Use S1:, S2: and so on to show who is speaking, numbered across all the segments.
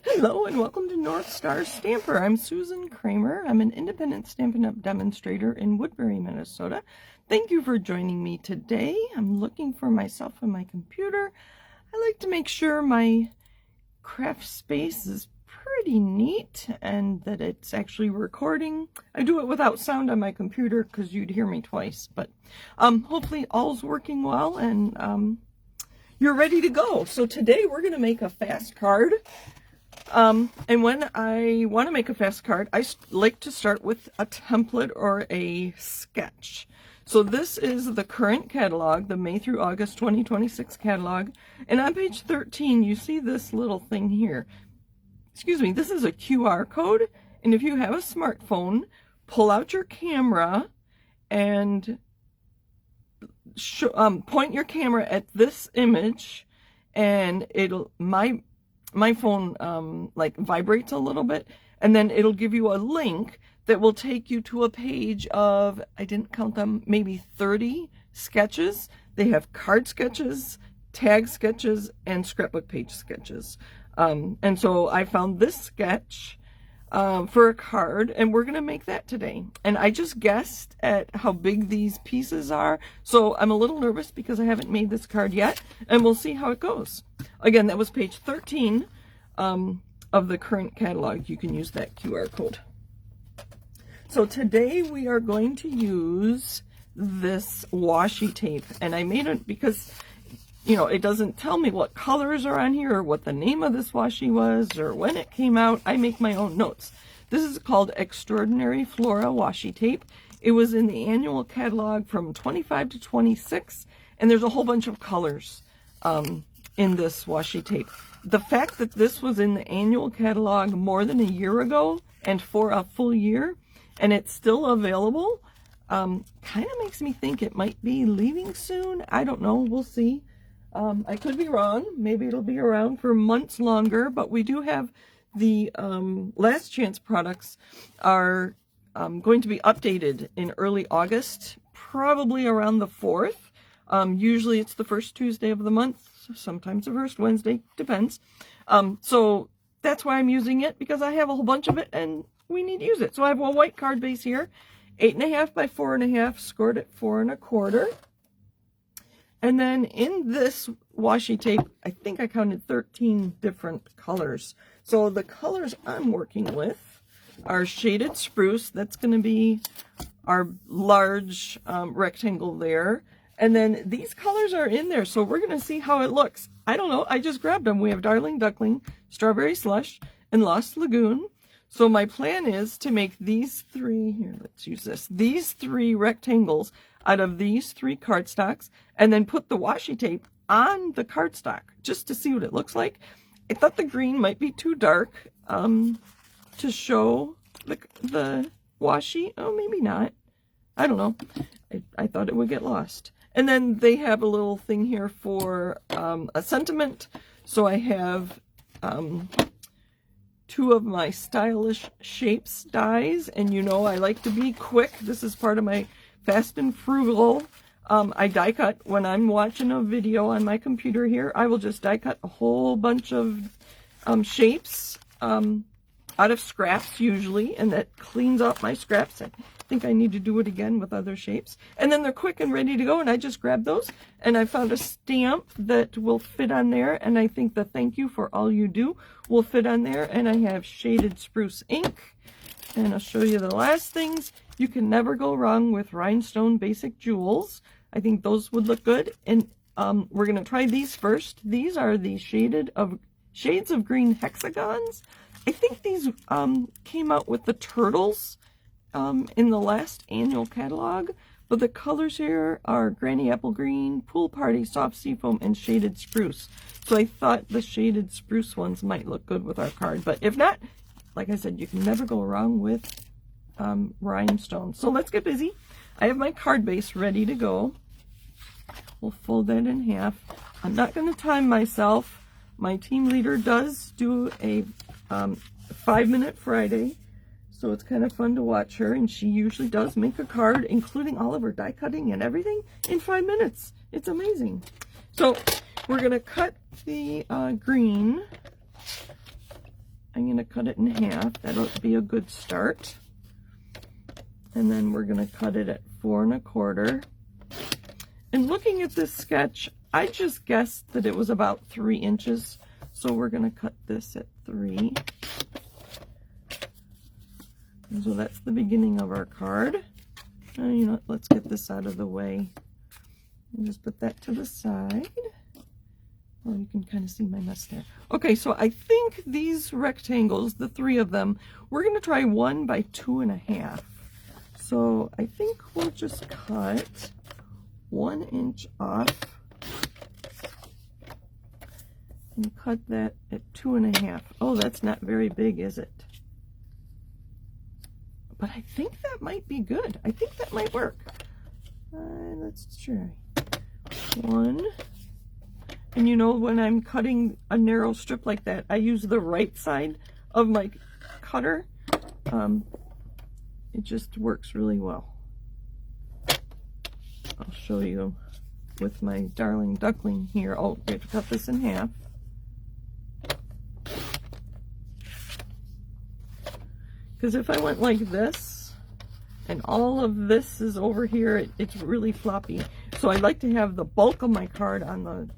S1: Hello and welcome to North Star Stamper. I'm Susan Kramer. I'm an independent Stampin' Up! Demonstrator in Woodbury, Minnesota. Thank you for joining me today. I'm looking for myself on my computer. I like to make sure my craft space is pretty neat and that it's actually recording. I do it without sound on my computer because you'd hear me twice, but hopefully all's working well and you're ready to go. So today we're going to make a fast card. And when I want to make a fast card, I like to start with a template or a sketch. So this is the current catalog, the May through August 2026 catalog. And on page 13, you see this little thing here. Excuse me, this is a QR code. And if you have a smartphone, pull out your camera and point your camera at this image, and it'll, my phone like vibrates a little bit, and then it'll give you a link that will take you to a page of, I didn't count them, maybe 30 sketches. They have card sketches, tag sketches, and scrapbook page sketches. And so I found this sketch for a card, and we're going to make that today. And I just guessed at how big these pieces are, so I'm a little nervous because I haven't made this card yet, and we'll see how it goes. Again, that was page 13 of the current catalog. You can use that QR code. So today we are going to use this washi tape, and I made it because, you know, it doesn't tell me what colors are on here or what the name of this washi was or when it came out. I make my own notes. This is called Extraordinary Flora washi tape. It was in the annual catalog from 25 to 26, and there's a whole bunch of colors in this washi tape. The fact that this was in the annual catalog more than a year ago and for a full year, and it's still available, kind of makes me think it might be leaving soon. I don't know. We'll see. I could be wrong. Maybe it'll be around for months longer, but we do have the last chance products are going to be updated in early August, probably around the 4th. Usually it's the first Tuesday of the month, sometimes the first Wednesday, depends. So that's why I'm using it, because I have a whole bunch of it and we need to use it. So I have a white card base here, 8.5 by 4.5, scored at 4 1/4. And then in this washi tape, I think I counted 13 different colors. So the colors I'm working with are shaded spruce. That's going to be our large rectangle there. And then these colors are in there, so we're going to see how it looks. I don't know. I just grabbed them. We have Darling Duckling, Strawberry Slush, and Lost Lagoon. So my plan is to make these three, here, let's use this, these three rectangles out of these 3 cardstocks, and then put the washi tape on the cardstock just to see what it looks like. I thought the green might be too dark to show the washi. Oh, maybe not. I don't know. I thought it would get lost. And then they have a little thing here for a sentiment. So I have 2 of my stylish shapes dies, and you know I like to be quick. This is part of my fast and frugal. I die cut when I'm watching a video on my computer here. I will just die cut a whole bunch of shapes out of scraps usually, and that cleans up my scraps. I think I need to do it again with other shapes. And then they're quick and ready to go, and I just grabbed those, and I found a stamp that will fit on there, and I think the thank you for all you do will fit on there. And I have shaded spruce ink, and I'll show you the last things. You can never go wrong with rhinestone basic jewels. I think those would look good, and we're going to try these first. These are the shades of green hexagons. I think these came out with the turtles in the last annual catalog, but the colors here are Granny Apple Green, Pool Party, Soft Seafoam, and Shaded Spruce. So I thought the shaded spruce ones might look good with our card, but if not, like I said, you can never go wrong with rhinestone. So let's get busy. I have my card base ready to go. We'll fold that in half. I'm not going to time myself. My team leader does do a 5-minute Friday, so it's kind of fun to watch her, and she usually does make a card, including all of her die cutting and everything, in 5 minutes. It's amazing. So we're going to cut the green I'm going to cut it in half. That'll be a good start. And then we're going to cut it at 4 1/4. And looking at this sketch, I just guessed that it was about 3 inches. So we're going to cut this at 3. And so that's the beginning of our card. You know, let's get this out of the way. And just put that to the side. Oh, you can kind of see my mess there. Okay, so I think these rectangles, the 3 of them, we're going to try 1 by 2 1/2. So I think we'll just cut 1 inch off and cut that at 2 1/2. Oh, that's not very big, is it? But I think that might be good. I think that might work. Let's try. 1. And you know, when I'm cutting a narrow strip like that, I use the right side of my cutter. It just works really well. I'll show you with my darling duckling here. Oh, we have to cut this in half. Because if I went like this, and all of this is over here, it's really floppy. So I like to have the bulk of my card on the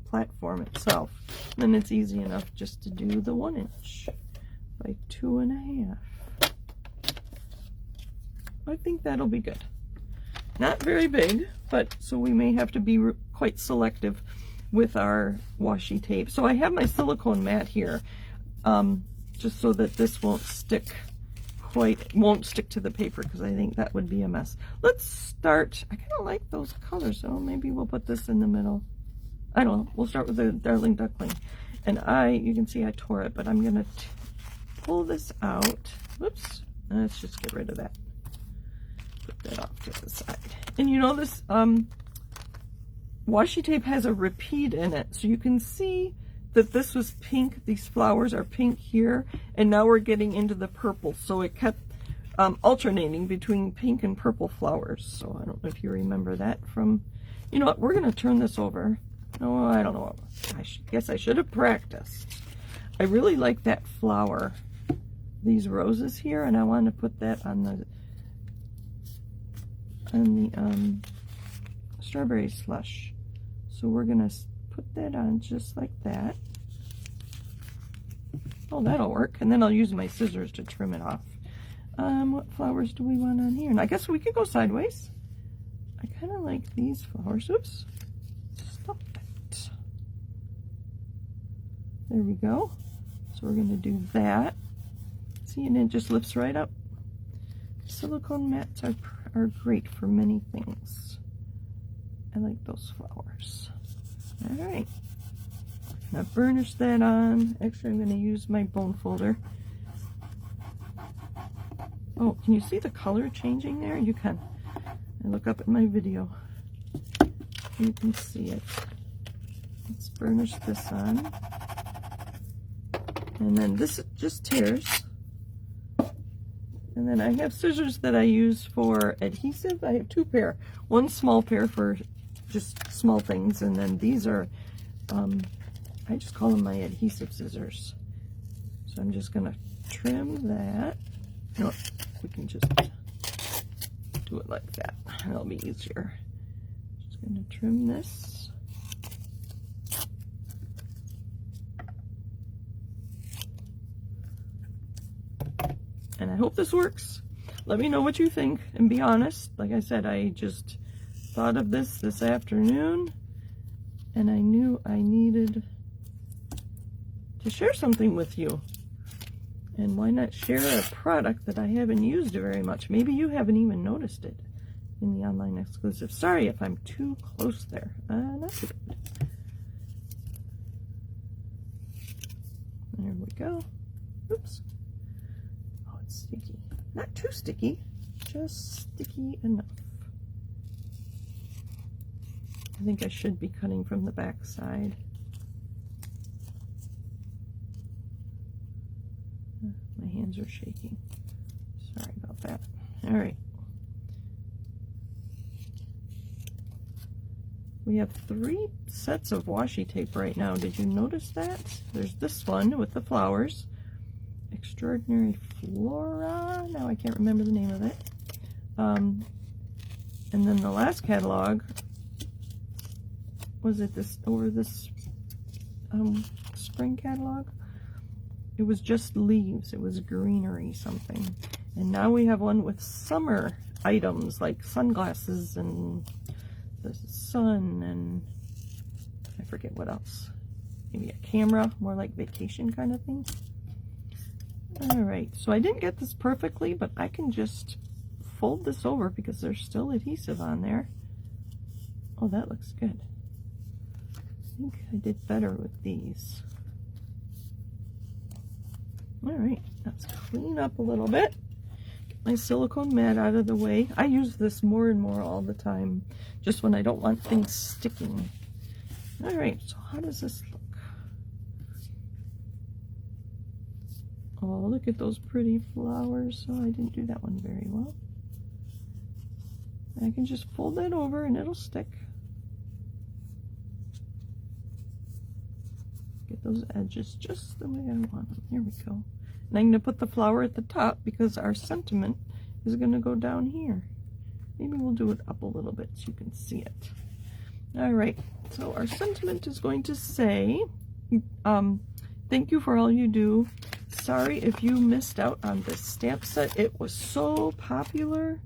S1: platform itself. Then it's easy enough just to do the 1 inch by 2 1/2. I think that'll be good. Not very big, but so we may have to be quite selective with our washi tape. So I have my silicone mat here, just so that this won't stick to the paper, because I think that would be a mess. Let's start. I kind of like those colors, so maybe we'll put this in the middle. I don't know. We'll start with the darling duckling. And you can see I tore it, but I'm going to pull this out. Whoops. Let's just get rid of that. Put that off to the side. And you know, this washi tape has a repeat in it, so you can see that this was pink. These flowers are pink here, and now we're getting into the purple. So it kept alternating between pink and purple flowers. So I don't know if you remember that from, you know what, we're going to turn this over. No, I don't know. I guess I should have practiced. I really like that flower, these roses here, and I want to put that on the strawberry slush. So we're going to put that on just like that. Oh, that'll work. And then I'll use my scissors to trim it off. What flowers do we want on here? And I guess we could go sideways. I kind of like these flowers. Oops. Stop it. There we go. So we're going to do that. See, and it just lifts right up. Silicone mats are great for many things. I like those flowers. All right. Now burnish that on. Actually, I'm going to use my bone folder. Oh, can you see the color changing there? You can. I look up at my video. You can see it. Let's burnish this on. And then this just tears. And then I have scissors that I use for adhesive. I have 2 pair. One small pair for just small things, and then these are, I just call them my adhesive scissors. So I'm just going to trim that. No, we can just do it like that. That'll be easier. Just going to trim this. And I hope this works. Let me know what you think, and be honest. Like I said, I just thought of this afternoon, and I knew I needed to share something with you. And why not share a product that I haven't used very much? Maybe you haven't even noticed it in the online exclusive. Sorry if I'm too close there. Not too bad. There we go. Oops. Oh, it's sticky. Not too sticky, just sticky enough. I think I should be cutting from the back side. My hands are shaking. Sorry about that. All right. We have 3 sets of washi tape right now. Did you notice that? There's this one with the flowers. Extraordinary Flora. Now I can't remember the name of it. And then the last catalog, was it this spring catalog? It was just leaves. It was greenery something. And now we have one with summer items like sunglasses and the sun and I forget what else. Maybe a camera, more like vacation kind of thing. Alright, so I didn't get this perfectly, but I can just fold this over because there's still adhesive on there. Oh, that looks good. I think I did better with these. Alright, let's clean up a little bit. Get my silicone mat out of the way. I use this more and more all the time, just when I don't want things sticking. Alright, so how does this look? Oh, look at those pretty flowers. Oh, I didn't do that one very well. I can just fold that over and it'll stick. Get those edges just the way I want them. There we go. And I'm going to put the flower at the top because our sentiment is going to go down here. Maybe we'll do it up a little bit so you can see it. Alright, so our sentiment is going to say, thank you for all you do. Sorry if you missed out on this stamp set. It was so popular.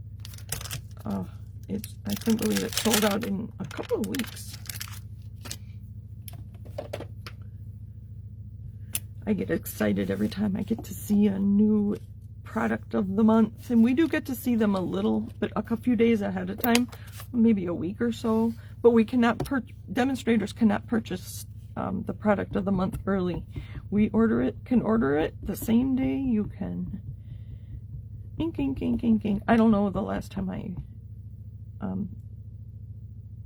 S1: I couldn't believe it sold out in a couple of weeks. I get excited every time I get to see a new product of the month, and we do get to see them a little bit, a few days ahead of time, maybe a week or so, but we cannot demonstrators cannot purchase the product of the month early. We can order it the same day you can. Ink, ink, ink, ink, ink. I don't know the last time I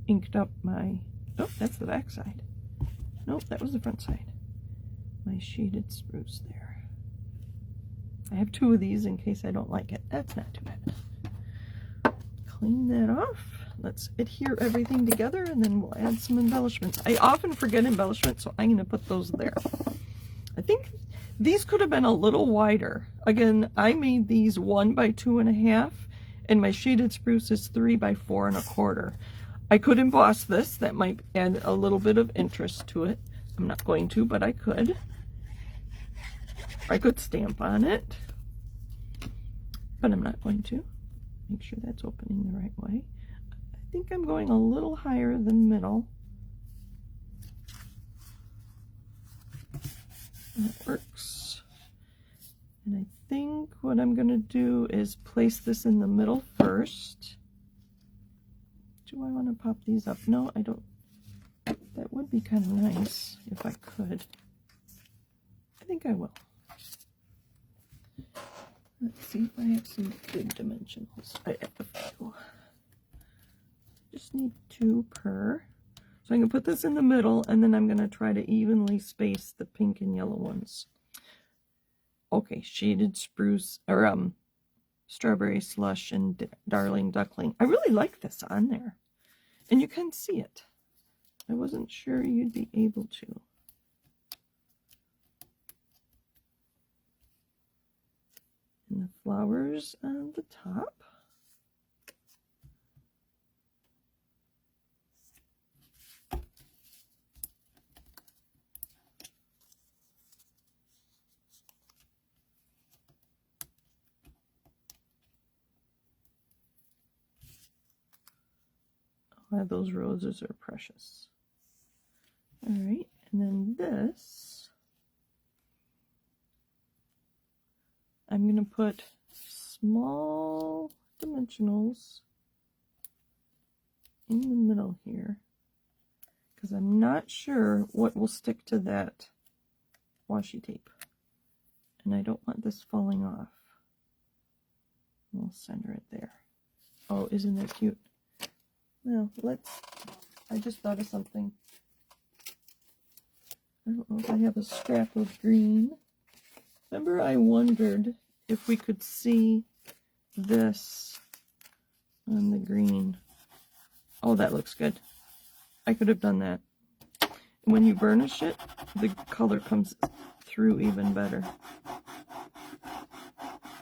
S1: inked up my, oh, that's the back side. Nope, that was the front side. My shaded spruce there. I have 2 of these in case I don't like it. That's not too bad. Clean that off. Let's adhere everything together and then we'll add some embellishments. I often forget embellishments, so I'm going to put those there. I think these could have been a little wider. Again, I made these 1 by 2.5 and my shaded spruce is 3 by 4.25. I could emboss this. That might add a little bit of interest to it. I'm not going to, but I could. I could stamp on it, but I'm not going to. Make sure that's opening the right way. I think I'm going a little higher than middle. That works. And I think what I'm going to do is place this in the middle first. Do I want to pop these up? No, I don't. That would be kind of nice if I could. I think I will. Let's see if I have some good dimensionals. I have a few. Just need 2 per. So I'm going to put this in the middle, and then I'm going to try to evenly space the pink and yellow ones. Okay, shaded spruce, or strawberry slush and darling duckling. I really like this on there, and you can see it. I wasn't sure you'd be able to. And the flowers on the top. Oh, those roses are precious. All right, and then this, I'm going to put small dimensionals in the middle here because I'm not sure what will stick to that washi tape, and I don't want this falling off. We'll center it there. Oh, isn't that cute? Well, I just thought of something. I don't know if I have a scrap of green. Remember, I wondered if we could see this on the green. Oh, that looks good. I could have done that. When you burnish it, the color comes through even better.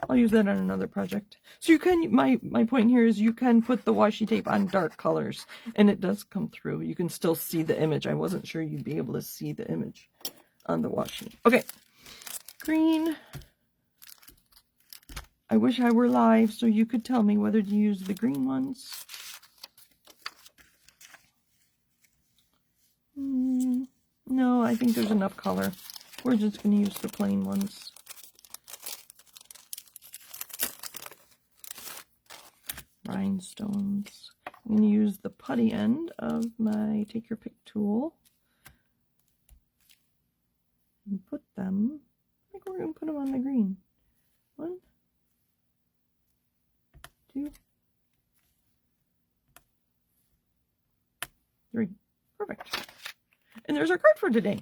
S1: I'll use that on another project. So you can, my point here is you can put the washi tape on dark colors and it does come through. You can still see the image. I wasn't sure you'd be able to see the image on the washi. Okay, green. I wish I were live so you could tell me whether to use the green ones. No, I think there's enough color. We're just going to use the plain ones. Rhinestones. I'm going to use the putty end of my Take Your Pick tool. And put them, I think we're going to put them on the green. 1, 2, 3. Perfect. And there's our card for today.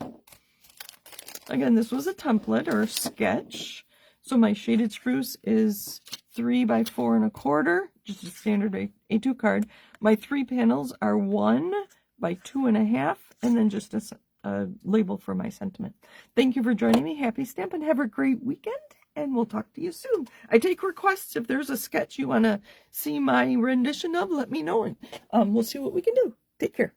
S1: Again, this was a template or a sketch. So my shaded spruce is 3 by 4 1/4, just a standard A2 card. My 3 panels are 1 by 2 1/2, and then just a label for my sentiment. Thank you for joining me. Happy Stampin'. Have a great weekend, and we'll talk to you soon. I take requests. If there's a sketch you want to see my rendition of, let me know, and we'll see what we can do. Take care.